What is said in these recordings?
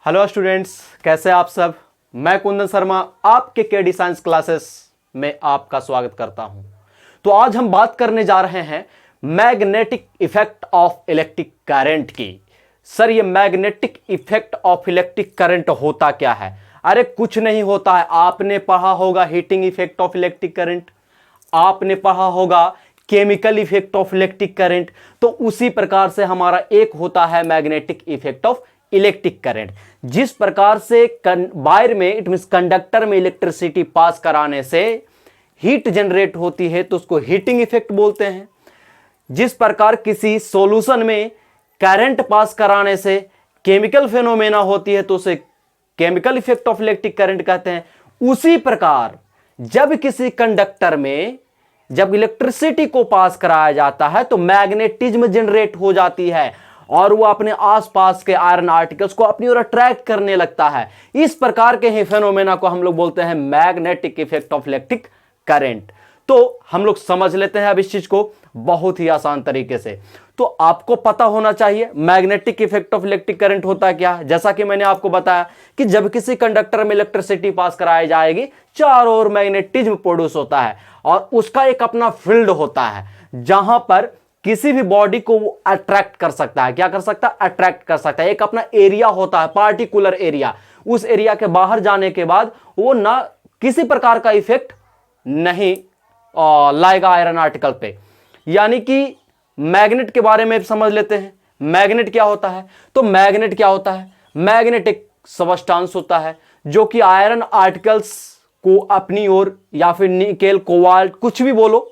Hello students, कैसे आप सब। मैं कुंदन शर्मा आपके केडी साइंस क्लासेस में आपका स्वागत करता हूं। तो आज हम बात करने जा रहे हैं magnetic effect of electric current की। सर, ये magnetic effect of electric current होता क्या है? अरे कुछ नहीं होता है। आपने पढ़ा होगा heating effect of electric current, आपने पढ़ा होगा chemical effect of electric current. तो उसी प्रकार से हमारा एक होता है magnetic effect of electric current. जिस प्रकार से वायर में, इट मींस कंडक्टर में इलेक्ट्रिसिटी पास कराने से हीट जनरेट होती है तो उसको हीटिंग इफेक्ट बोलते हैं। जिस प्रकार किसी सॉल्यूशन में करंट पास कराने से केमिकल फेनोमेना होती है तो उसे chemical effect of electric current कहते हैं। उसी प्रकार जब किसी कंडक्टर में जब इलेक्ट्रिसिटी को पास कराया जाता है तो मैग्नेटिज्म जनरेट हो जाती है और वो अपने आसपास के आयरन आर्टिकल्स को अपनी ओर अट्रैक्ट करने लगता है। इस प्रकार के ही फेनोमेना को हम लोग बोलते हैं magnetic effect of electric current. तो हम लोग समझ लेते हैं अब इस चीज को बहुत ही आसान तरीके से। तो आपको पता होना चाहिए magnetic effect of electric current होता क्या है। जैसा कि मैंने आपको बताया कि जब किसी कंडक्टर में इलेक्ट्रिसिटी पास कराई जाएगी, चारों ओर मैग्नेटिज्म प्रोड्यूस होता है और उसका एक अपना फील्ड होता है जहां पर किसी भी बॉडी को वो अट्रैक्ट कर सकता है। क्या कर सकता है? अट्रैक्ट कर सकता है। एक अपना एरिया होता है, पार्टिकुलर एरिया। उस एरिया के बाहर जाने के बाद वो ना किसी प्रकार का इफेक्ट नहीं लाएगा आयरन आर्टिकल पे। यानी कि मैग्नेट के बारे में समझ लेते हैं। मैग्नेट क्या होता है? तो मैग्नेट क्या होता है? मैग्नेट एक सबस्टांस होता है जो कि आयरन आर्टिकल्स को अपनी ओर, या फिर निकेल, कोबाल्ट, कुछ भी बोलो,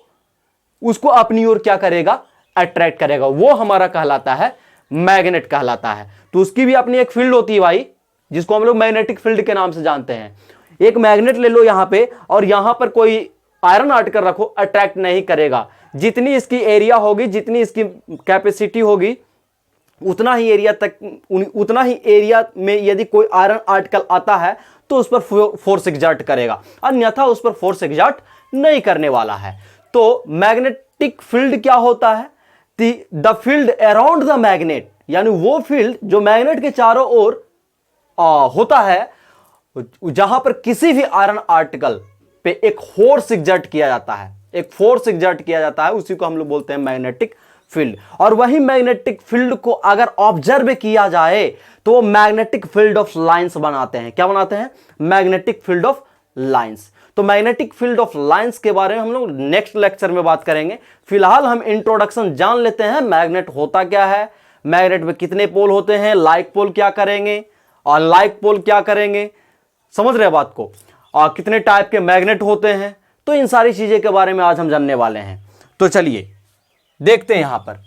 उसको अपनी ओर क्या करेगा? अट्रैक्ट करेगा। वो हमारा कहलाता है मैग्नेट कहलाता है। तो उसकी भी अपनी एक फील्ड होती है भाई, जिसको हम लोग मैग्नेटिक फील्ड के नाम से जानते हैं। एक मैग्नेट ले लो यहां पे और यहां पर कोई आयरन आर्टिकल रखो, अट्रैक्ट नहीं करेगा। जितनी इसकी एरिया होगी, जितनी इसकी कैपेसिटी होगी, उतना ही एरिया में यदि कोई आयरन आर्टिकल आता है तो उस पर फोर्स एग्जर्ट करेगा, अन्यथा उस पर फोर्स एग्जर्ट नहीं करने वाला है। तो मैग्नेटिक फील्ड क्या होता है? The field around the magnet, यानी वो फील्ड जो मैग्नेट के चारों ओर होता है, जहां पर किसी भी आयरन आर्टिकल पे एक फोर्स एग्जर्ट किया जाता है, एक फोर्स एग्जर्ट किया जाता है, उसी को हम लोग बोलते हैं मैग्नेटिक फील्ड। और वही मैग्नेटिक फील्ड को अगर ऑब्जर्व किया जाए तो वो मैग्नेटिक फील्ड ऑफ लाइंस बनाते हैं। क्या बनाते हैं? Magnetic field of lines. तो मैग्नेटिक फील्ड ऑफ लाइंस के बारे में हम लोग नेक्स्ट लेक्चर में बात करेंगे। फिलहाल हम इंट्रोडक्शन जान लेते हैं, मैग्नेट होता क्या है, मैग्नेट में कितने पोल होते हैं, लाइक पोल क्या करेंगे और लाइक पोल क्या करेंगे, समझ रहे बात को, और कितने टाइप के मैग्नेट होते हैं। तो इन सारी चीजें के बारे में आज हम जानने वाले हैं। तो चलिए देखते हैं यहां पर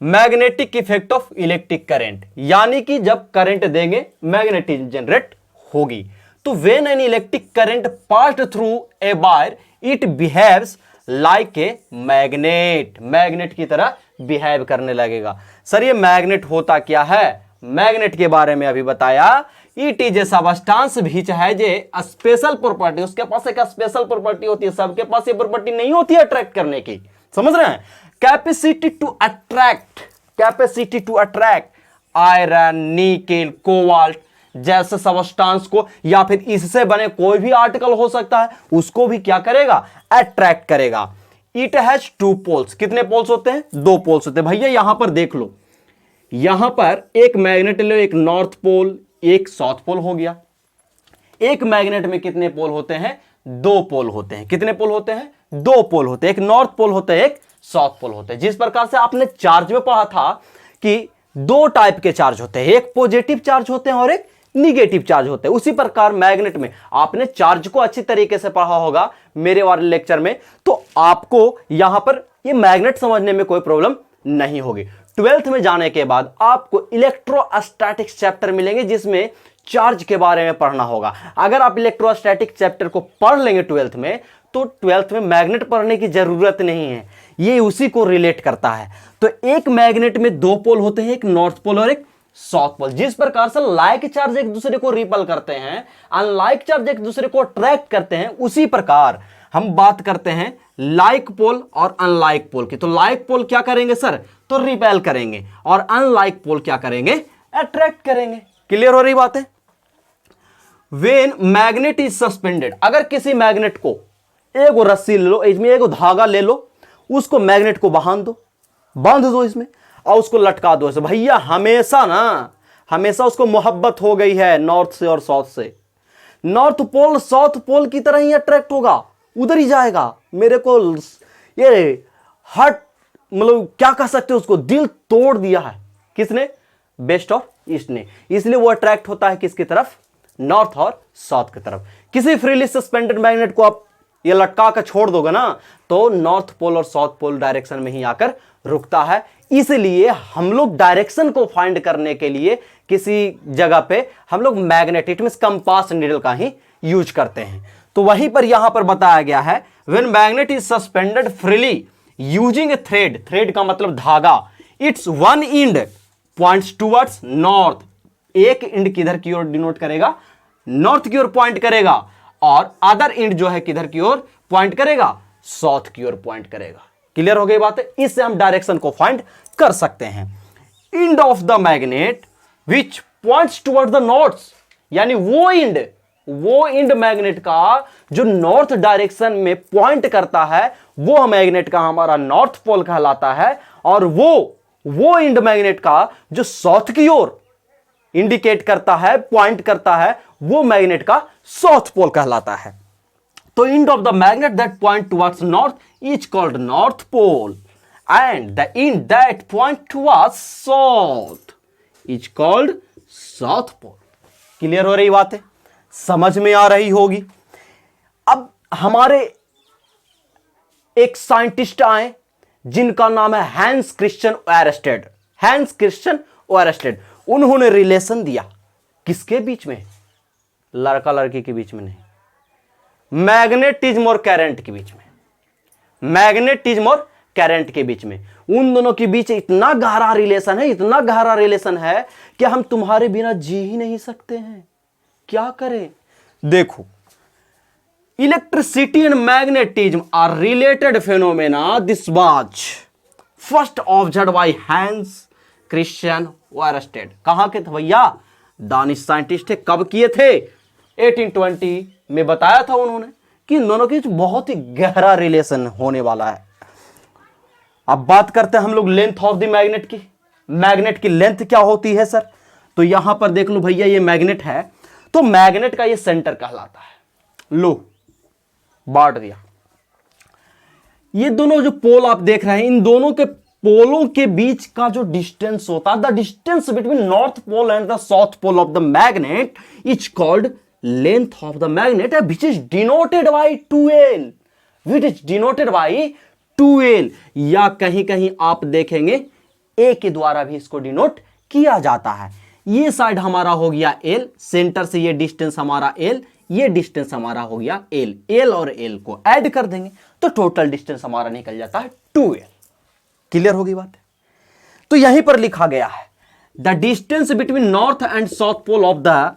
magnetic effect of electric current, यानी कि जब करंट देंगे मैग्नेटिज्म जनरेट होगी। तो when an electric current passed through a wire, it behaves like a magnet. Magnet की तरह बिहेव करने लगेगा। सर, ये मैग्नेट होता क्या है? मैग्नेट के बारे में अभी बताया। It is a substance which has a special property. उसके पास एक स्पेशल प्रॉपर्टी होती है, सबके पास ये प्रॉपर्टी नहीं होती है अट्रैक्ट करने की। समझ रहे हैं? Capacity to attract iron, nickel, cobalt जैसे सबस्टांस को, या फिर इससे बने कोई भी आर्टिकल हो सकता है, उसको भी क्या करेगा? अट्रैक्ट करेगा। It has two poles. कितने पोल्स होते हैं? दो पोल्स होते हैं। भैया यहां पर देख लो, यहां पर एक मैग्नेट लो, एक नॉर्थ पोल, एक साउथ पोल हो गया। एक मैग्नेट में कितने पोल होते हैं? दो पोल होते हैं। कितने पोल होते हैं? दो पोल होते हैं। एक नॉर्थ पोल होता है, एक साउथ पोल होता है। जिस प्रकार से आपने चार्ज में पढ़ा था कि दो टाइप के चार्ज होते हैं, एक पॉजिटिव चार्ज होते हैं और एक निगेटिव चार्ज होते हैं, उसी प्रकार मैग्नेट में आपने चार्ज को अच्छी तरीके से पढ़ा होगा मेरे वाले लेक्चर में। तो आपको यहां पर ये मैग्नेट समझने में कोई प्रॉब्लम नहीं होगी। 12th में जाने के बाद आपको इलेक्ट्रोस्टैटिक्स चैप्टर मिलेंगे जिसमें चार्ज के बारे में पढ़ना होगा। अगर आप इलेक्ट्रोस्टैटिक चैप्टर को पढ़ लेंगे 12th में, तो 12th में मैग्नेट पढ़ने की जरूरत नहीं है, ये उसी को रिलेट करता है। तो एक मैग्नेट में दो पोल होते हैं, एक नॉर्थ पोल और एक साउथ पोल। जिस प्रकार से लाइक चार्ज एक दूसरे को रिपल करते हैं, अनलाइक चार्ज एक दूसरे को अट्रैक्ट करते हैं, उसी प्रकार हम बात करते हैं लाइक पोल और अनलाइक पोल की। तो लाइक पोल क्या करेंगे सर? तो रिपेल करेंगे, और अनलाइक पोल क्या करेंगे? अट्रैक्ट करेंगे। क्लियर हो रही बात है? वेन मैग्नेट इज सस्पेंडेड, अगर किसी मैग्नेट को एक रस्सी ले लो, इसमें एक धागा ले लो, उसको मैग्नेट को बांध दो इसमें और उसको लटका दो ऐसे। भैया हमेशा उसको मोहब्बत हो गई है नॉर्थ से और साउथ से। नॉर्थ पोल साउथ पोल की तरह ही अट्रैक्ट होगा, उधर ही जाएगा। मेरे को ये हार्ट मतलब क्या कह सकते हो, उसको दिल तोड़ दिया है किसने? वेस्ट और ईस्ट ने। इसलिए वो अट्रैक्ट होता है किसकी तरफ? नॉर्थ और साउथ की तरफ। किसी फ्रीली सस्पेंडेड मैग्नेट को आप ये लटका कर छोड़ दोगे ना, तो नॉर्थ पोल और साउथ पोल डायरेक्शन में ही आकर रुकता है। इसलिए हम लोग डायरेक्शन को फाइंड करने के लिए किसी जगह पे हम लोग magnet, it means compass needle का ही यूज करते हैं। तो वहीं पर यहां पर बताया गया है, when magnet is suspended freely using A thread का मतलब धागा, it's one and points towards north, एक एंड किधर की ओर डिनोट करेगा? नॉर्थ की ओर पॉइंट करेगा, और अदर एंड जो है किधर की ओर पॉइंट करेगा? साउथ की ओर पॉइंट करेगा। क्लियर हो गई बात है? इससे हम डायरेक्शन को फाइंड कर सकते हैं। And of the magnet which points toward the north, यानी वो एंड मैग्नेट का जो नॉर्थ डायरेक्शन में पॉइंट करता है, वो मैग्नेट का हमारा नॉर्थ पोल कहलाता है। और वो एंड मैग्नेट का जो साउथ की ओर इंडिकेट करता है, पॉइंट करता है, वो मैग्नेट का साउथ पोल कहलाता है। तो end of the magnet that points towards north is called north pole, and the end that points towards south is called south pole. Clear हो रही बात है? समझ में आ रही होगी। अब हमारे एक साइंटिस्ट आए जिनका नाम है हैंस क्रिश्चियन ओयरस्टेड। उन्होंने रिलेशन दिया किसके बीच में? लड़का लड़की के बीच में नहीं, मैग्नेटिज्म और करंट के बीच में। मैग्नेटिज्म और करंट के बीच में, उन दोनों के बीच इतना गहरा रिलेशन है कि हम तुम्हारे बिना जी ही नहीं सकते हैं। क्या करें? देखो, electricity and magnetism are related phenomena. This was first observed by Hans Christian Oersted. कहां के थे भैया? दानिश साइंटिस्ट थे। कब किए थे? 1820 में बताया था उन्होंने कि इन दोनों के बीच बहुत ही गहरा रिलेशन होने वाला है। अब बात करते हैं हम लोग लेंथ ऑफ द मैग्नेट की। मैग्नेट की लेंथ क्या होती है सर? तो यहां पर देख लो भैया, ये मैग्नेट है, तो मैग्नेट का ये सेंटर कहलाता है। लो, बांट दिया। ये दोनों जो पोल आप देख रहे हैं, इन दोनों के पोलों के बीच का जो डिस्टेंस होता है, the distance between north pole and the south pole of the magnet is called length of the magnet, which is denoted by 2l, which is denoted by 2l, या कहीं कहीं आप देखेंगे a के द्वारा भी इसको डिनोट किया जाता है। ये साइड हमारा हो गया l, सेंटर से ये डिस्टेंस हमारा l, ये डिस्टेंस हमारा हो गया l और l को ऐड कर देंगे तो टोटल डिस्टेंस हमारा निकल जाता है 2l। क्लियर होगी बात? तो यहीं पर लिखा गया है, the distance between north and south pole of the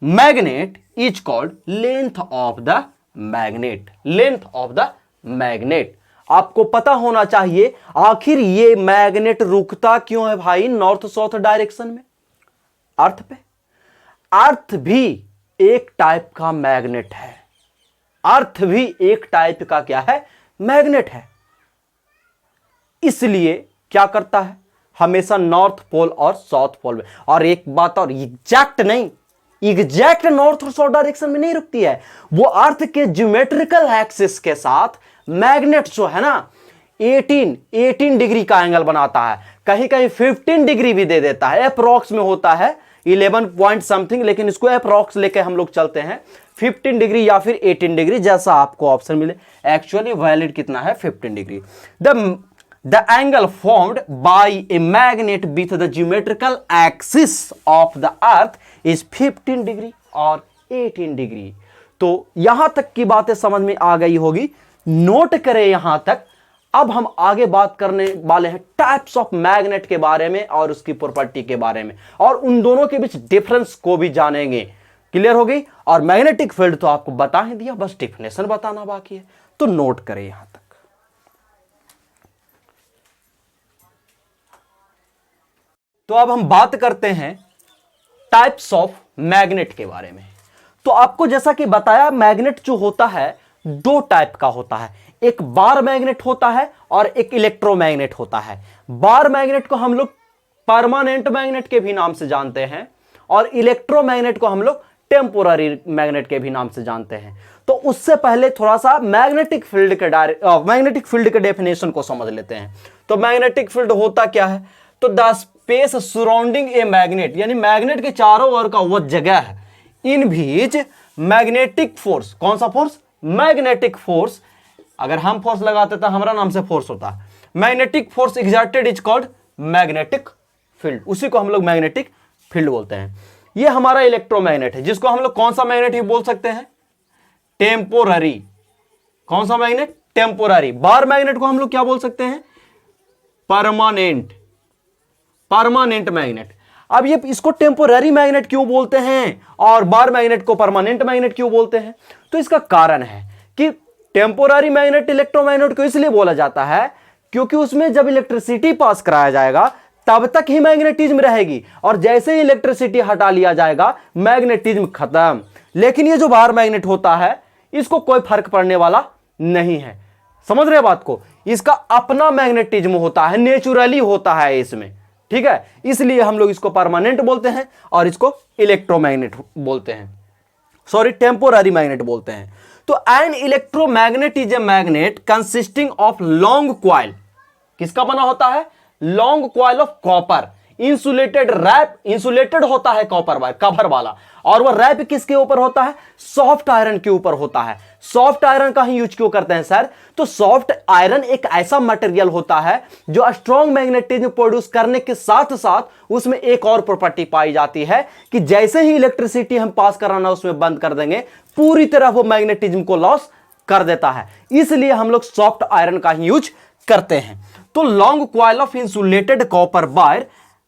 magnet is called length of the magnet. Length of the magnet आपको पता होना चाहिए। आखिर ये मैग्नेट रुकता क्यों है भाई नॉर्थ साउथ डायरेक्शन में? अर्थ पे। अर्थ भी एक टाइप का मैग्नेट है। अर्थ भी एक टाइप का क्या है? मैग्नेट है। इसलिए क्या करता है? हमेशा नॉर्थ पोल और साउथ पोल में। और एक बात और, एग्जैक्ट नहीं, एग्जैक्ट नॉर्थ और साउथ डायरेक्शन में नहीं रुकती है, वो अर्थ के ज्योमेट्रिकल एक्सिस के साथ मैग्नेट जो है ना 18 डिग्री का एंगल बनाता है, कहीं कहीं 15 डिग्री भी दे देता है। अप्रॉक्स में होता है 11 पॉइंट समथिंग, लेकिन इसको अप्रॉक्स लेके हम लोग चलते हैं 15 डिग्री या फिर 18 डिग्री, जैसा आपको ऑप्शन मिले। एक्चुअली वैलिड कितना है? 15 degree. The angle formed by a magnet with the geometrical axis of the earth is 15 degree और 18 डिग्री। तो यहां तक की बातें समझ में आ गई होगी, नोट करें यहां तक। अब हम आगे बात करने वाले हैं टाइप्स ऑफ मैग्नेट के बारे में और उसकी प्रॉपर्टी के बारे में, और उन दोनों के बीच डिफरेंस को भी जानेंगे। क्लियर हो गई? और मैग्नेटिक फील्ड तो आपको बता ही दिया, बस डिफिनेशन बताना बाकी है, तो नोट करें यहां तक। तो अब हम बात करते हैं टाइप्स ऑफ मैग्नेट के बारे में। तो आपको जैसा कि बताया, मैग्नेट जो होता है दो टाइप का होता है, एक बार मैग्नेट होता है और एक इलेक्ट्रोमैग्नेट होता है। बार मैग्नेट को हम लोग परमानेंट मैग्नेट के भी नाम से जानते हैं और इलेक्ट्रोमैग्नेट को हम लोग टेम्पोररी मैग्नेट के भी नाम से जानते हैं। तो उससे पहले थोड़ा सा मैग्नेटिक फील्ड के डेफिनेशन को समझ लेते हैं। तो मैग्नेटिक फील्ड होता क्या है? तो the space surrounding a magnet, यानी मैग्नेट के चारों ओर का वो जगह है इन बीच मैग्नेटिक फोर्स। कौन सा फोर्स? Magnetic force. अगर हम फोर्स लगाते तो हमारा नाम से फोर्स होता। Magnetic force exerted is called magnetic field, उसी को हम लोग मैग्नेटिक फील्ड बोलते हैं। ये हमारा इलेक्ट्रोमैग्नेट है, जिसको हम लोग कौन सा मैग्नेट ही बोल सकते हैं? टेम्पोररी। कौन सा मैग्नेट? टेम्पोररी। बार मैग्नेट को हम लोग क्या बोल सकते हैं? परमानेंट। Permanent magnet. अब ये इसको टेम्पोररी मैग्नेट क्यों बोलते हैं और बार मैग्नेट को परमानेंट मैग्नेट क्यों बोलते हैं? तो इसका कारण है कि टेम्पोररी मैग्नेट इलेक्ट्रोमैग्नेट को इसलिए बोला जाता है क्योंकि उसमें जब इलेक्ट्रिसिटी पास कराया जाएगा तब तक ही मैग्नेटिज्म रहेगी, और जैसे ही इलेक्ट्रिसिटी हटा लिया जाएगा मैग्नेटिज्म खत्म। लेकिन ये जो बार मैग्नेट होता है इसको कोई फर्क पड़ने वाला नहीं है। समझ रहे बात को? इसका अपना मैग्नेटिज्म होता है, नेचुरली होता है इसमें, ठीक है। इसलिए हम लोग इसको परमानेंट बोलते हैं और इसको इलेक्ट्रोमैग्नेट बोलते हैं, सॉरी टेम्पोररी मैग्नेट बोलते हैं। तो an electromagnet is a magnet consisting of long coil. किसका बना होता है? Long coil of copper insulated wrap. Insulated होता है कॉपर वायर, कवर वाला, और वह रैप किसके ऊपर होता है? सॉफ्ट आयरन के ऊपर होता है। सॉफ्ट आयरन का ही यूज क्यों करते हैं सर? तो सॉफ्ट आयरन एक ऐसा मटेरियल होता है जो स्ट्रॉन्ग मैग्नेटिज्म प्रोड्यूस करने के साथ साथ उसमें एक और प्रॉपर्टी पाई जाती है कि जैसे ही इलेक्ट्रिसिटी हम पास कराना उसमें बंद कर देंगे, पूरी तरह वो मैग्नेटिज्म को लॉस कर देता है। इसलिए हम लोग सॉफ्ट आयरन का ही यूज करते हैं। तो long coil of insulated copper wire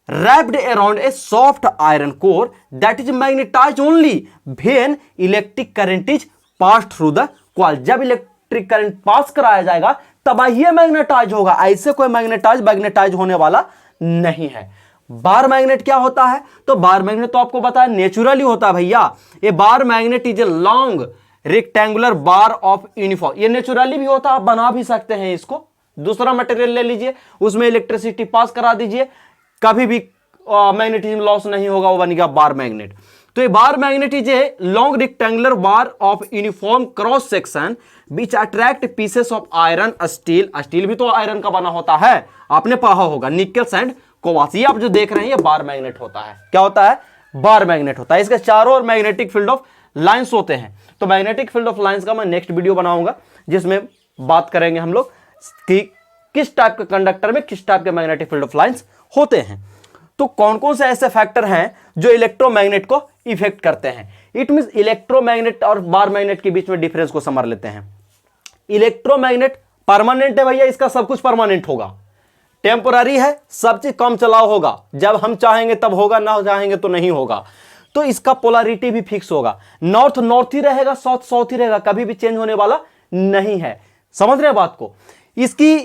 wrapped around a soft iron core that is magnetized only when electric current is passed through the coil। जब इलेक्ट्रिक करंट पास कराया जाएगा तब ये मैग्नेटाइज होगा, ऐसे कोई मैग्नेटाइज होने वाला नहीं है। बार मैग्नेट क्या होता है? तो बार मैग्नेट तो आपको बताया नेचुरली होता है भैया। ये bar magnet is a long rectangular bar of uniform. ये नेचुरली भी होता है, आप बना भी सकते हैं इसको। दूसरा मटेरियल ले लीजिए, उसमें इलेक्ट्रिसिटी पास करा दीजिए, कभी भी मैग्नेटिज्म लॉस नहीं होगा, वो बनेगा बार मैग्नेट। तो ये bar magnet is a long rectangular bar of uniform cross section which attract pieces of iron steel. Steel भी तो आयरन का बना होता है, आपने पढ़ा होगा, निकल एंड कोबाल्ट। ये आप जो देख रहे हैं ये बार मैग्नेट होता है। क्या होता है? बार मैग्नेट होता है। इसके चारों ओर मैग्नेटिक फील्ड ऑफ लाइंस होते हैं। तो मैग्नेटिक फील्ड ऑफ लाइंस का मैं नेक्स्ट वीडियो बनाऊंगा जिसमें बात करेंगे हम लोग कि किस टाइप के कंडक्टर में किस टाइप के मैग्नेटिक फील्ड ऑफ लाइंस होते हैं। तो कौन कौन से ऐसे फैक्टर हैं जो इलेक्ट्रोमैग्नेट को इफेक्ट करते हैं? इट मींस इलेक्ट्रोमैग्नेट और बार मैग्नेट के बीच में डिफरेंस को समझ लेते हैं। इलेक्ट्रोमैग्नेट परमानेंट है भैया, इसका सब कुछ परमानेंट होगा। टेम्पोररी है, सब चीज कम चलाव होगा, जब हम चाहेंगे तब होगा, ना चाहेंगे तो नहीं होगा। तो इसका पोलैरिटी भी फिक्स होगा, नॉर्थ नॉर्थ ही रहेगा, साउथ साउथ ही रहेगा, कभी भी चेंज होने वाला नहीं है। समझ रहे हैं बात को? इसकी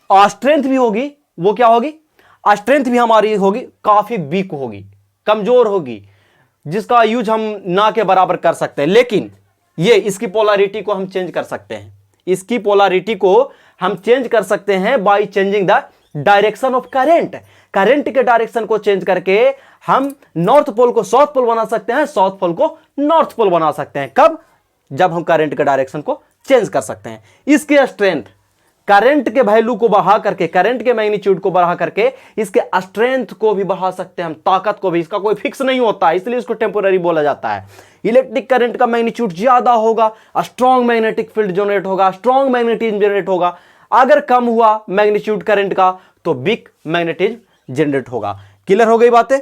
स्ट्रेंथ भी होगी, वो क्या होगी? स्ट्रेंथ भी हमारी होगी काफी वीक होगी, कमजोर होगी, जिसका यूज हम ना के बराबर कर सकते हैं। लेकिन ये इसकी पोलैरिटी को हम चेंज कर सकते हैं। इसकी पोलैरिटी को हम चेंज कर सकते हैं by changing the direction of current. Current के डायरेक्शन को चेंज करके हम नॉर्थ पोल को साउथ पोल बना सकते हैं, साउथ पोल को नॉर्थ पोल बना सकते हैं। कब? जब हम करंट के डायरेक्शन को चेंज कर सकते हैं। इसके स्ट्रेंथ, करंट के वैल्यू को बढ़ा करके, करंट के मैग्नीट्यूड को बढ़ा करके इसके स्ट्रेंथ को भी बढ़ा सकते हैं हम, ताकत को भी। इसका कोई फिक्स नहीं होता है, इसलिए इसको टेम्पोररी बोला जाता है। इलेक्ट्रिक करंट का मैग्नीट्यूड ज्यादा होगा, स्ट्रॉन्ग मैग्नेटिक फील्ड जनरेट होगा, स्ट्रॉन्ग मैग्नेटिज्म जनरेट होगा। अगर कम हुआ मैग्नीट्यूड करंट का तो वीक मैग्नेटिज्म जनरेट होगा। क्लियर हो गई बातें?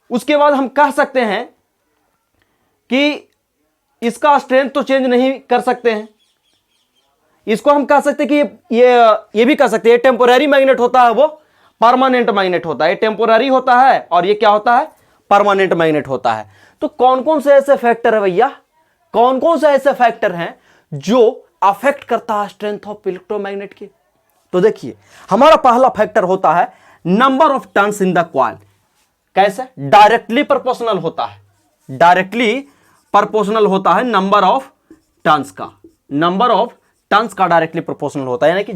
उसके बाद हम कह सकते हैं कि इसका स्ट्रेंथ तो चेंज नहीं कर सकते हैं। इसको हम कह सकते हैं कि ये भी कह सकते हैं टेम्पोररी मैग्नेट होता है, वो परमानेंट मैग्नेट होता है। टेम्पोररी होता है और ये क्या होता है? परमानेंट मैग्नेट होता है। तो कौन कौन से ऐसे फैक्टर है भैया, कौन कौन से ऐसे फैक्टर हैं जो अफेक्ट करता है स्ट्रेंथ ऑफ इलेक्ट्रोमैग्नेट की? तो देखिए, हमारा पहला फैक्टर होता है number of turns in the coil. कैसे? डायरेक्टली प्रोपोर्शनल होता है, डायरेक्टली प्रोपोर्शनल होता है नंबर ऑफ टर्न्स का, नंबर ऑफ टर्न्स का डायरेक्टली प्रोपोर्शनल होता है। यानी कि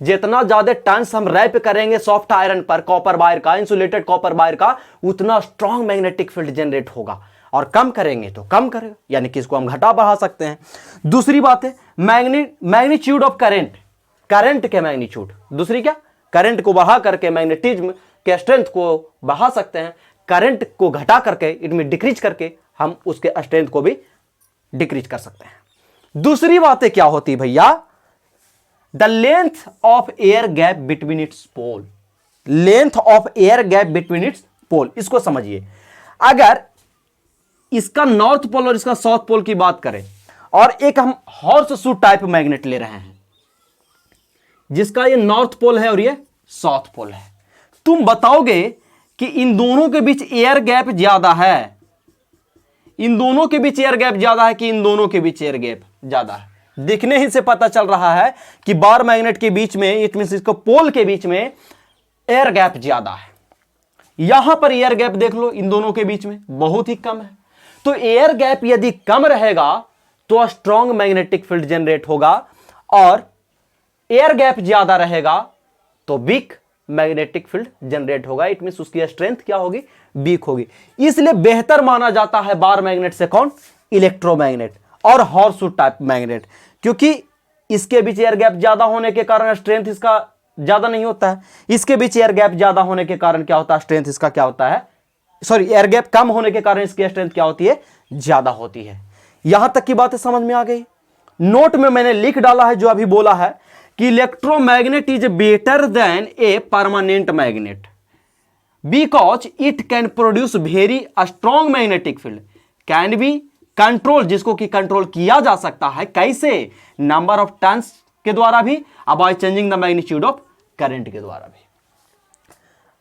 जितना ज्यादा टर्न्स हम रैप करेंगे सॉफ्ट आयरन पर, कॉपर वायर का, इंसुलेटेड कॉपर वायर का, उतना स्ट्रॉन्ग मैग्नेटिक फील्ड जनरेट होगा। और कम करेंगे तो कम करेगा, यानी कि इसको हम घटा बढ़ा सकते हैं। दूसरी बात है मैग्नीट्यूड ऑफ करंट, करंट के मैग्नीट्यूड। दूसरी क्या? करंट को बढ़ा करके मैग्नेटिज्म के स्ट्रेंथ को बढ़ा सकते हैं, करंट को घटा करके, इनमें डिक्रीज करके हम उसके स्ट्रेंथ को भी डिक्रीज कर सकते हैं। दूसरी बातें क्या होती भैया? The length of air gap between its pole, length of air gap between its pole. इसको समझिए, अगर इसका नॉर्थ पोल और इसका साउथ पोल की बात करें, और एक हम हॉर्स शू टाइप मैग्नेट ले रहे हैं जिसका ये नॉर्थ पोल है और ये साउथ पोल है, तुम बताओगे कि इन दोनों के बीच एयर गैप ज्यादा है, इन दोनों के बीच एयर गैप ज्यादा है कि इन दोनों के बीच एयर गैप ज्यादा है? दिखने ही से पता चल रहा है कि बार मैग्नेट के बीच में, इट मींस इसको पोल के बीच में एयर गैप ज्यादा है। यहां पर एयर गैप देख लो, इन दोनों के बीच में बहुत ही कम है। तो एयर गैप यदि कम रहेगा तो स्ट्रॉन्ग मैग्नेटिक फील्ड जनरेट होगा, और एयर गैप ज्यादा रहेगा तो वीक मैग्नेटिक फील्ड जनरेट होगा। इट मींस उसकी स्ट्रेंथ क्या होगी? वीक होगी। इसलिए बेहतर माना जाता है बार मैग्नेट से कौन? इलेक्ट्रोमैग्नेट और हॉर्स टाइप मैग्नेट, क्योंकि इसके बीच एयर गैप ज्यादा होने के कारण स्ट्रेंथ इसका ज्यादा नहीं होता है। इसके बीच एयर गैप ज्यादा होने के कारण क्या होता है? स्ट्रेंथ इसका क्या होता है? सॉरी, एयर गैप कम होने के कारण इसकी स्ट्रेंथ क्या होती है? ज्यादा होती है। यहां तक की बातें समझ में आ गई? नोट में मैंने लिख डाला है जो अभी बोला है कि electromagnet is better than a permanent magnet because it can produce very strong magnetic field, can be control, जिसको कि कंट्रोल किया जा सकता है। कैसे? नंबर ऑफ टर्न्स के द्वारा भी, by changing the magnitude of current के द्वारा भी।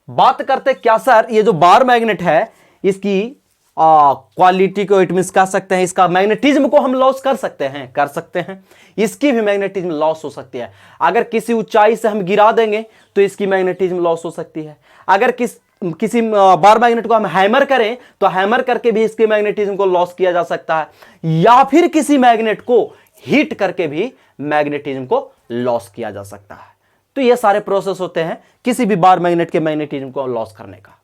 बात करते क्या सर, ये जो बार मैग्नेट है इसकी क्वालिटी को, इट मींस कह सकते हैं इसका मैग्नेटिज्म को हम लॉस कर सकते हैं, कर सकते हैं। इसकी भी मैग्नेटिज्म लॉस हो सकती है। अगर किसी ऊंचाई से हम गिरा देंगे तो इसकी मैग्नेटिज्म लॉस हो सकती है। अगर किसी बार मैग्नेट को हम हैमर करें तो हैमर करके भी इसके मैग्नेटिज्म को लॉस किया जा सकता है, या फिर किसी मैग्नेट को हीट करके भी मैग्नेटिज्म को लॉस किया जा सकता है। तो ये सारे प्रोसेस होते हैं किसी भी बार मैग्नेट के मैग्नेटिज्म को लॉस करने का,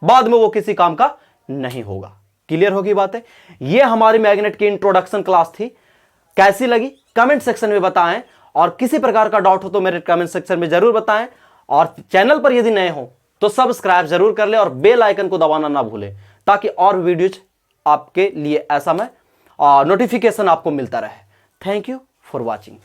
बाद में वो किसी काम का नहीं होगा। क्लियर होगी बातें? ये हमारी मैग्नेट की इंट्रोडक्शन क्लास थी। कैसी लगी कमेंट सेक्शन में बताएं, और किसी प्रकार का डाउट हो तो मेरे कमेंट सेक्शन में जरूर बताएं। और चैनल पर यदि नए हो तो सब्सक्राइब जरूर कर ले और बेल आइकन को दबाना ना भूलें, ताकि और वीडियोज आपके लिए ऐसा में नोटिफिकेशन आपको मिलता रहे। Thank you for watching.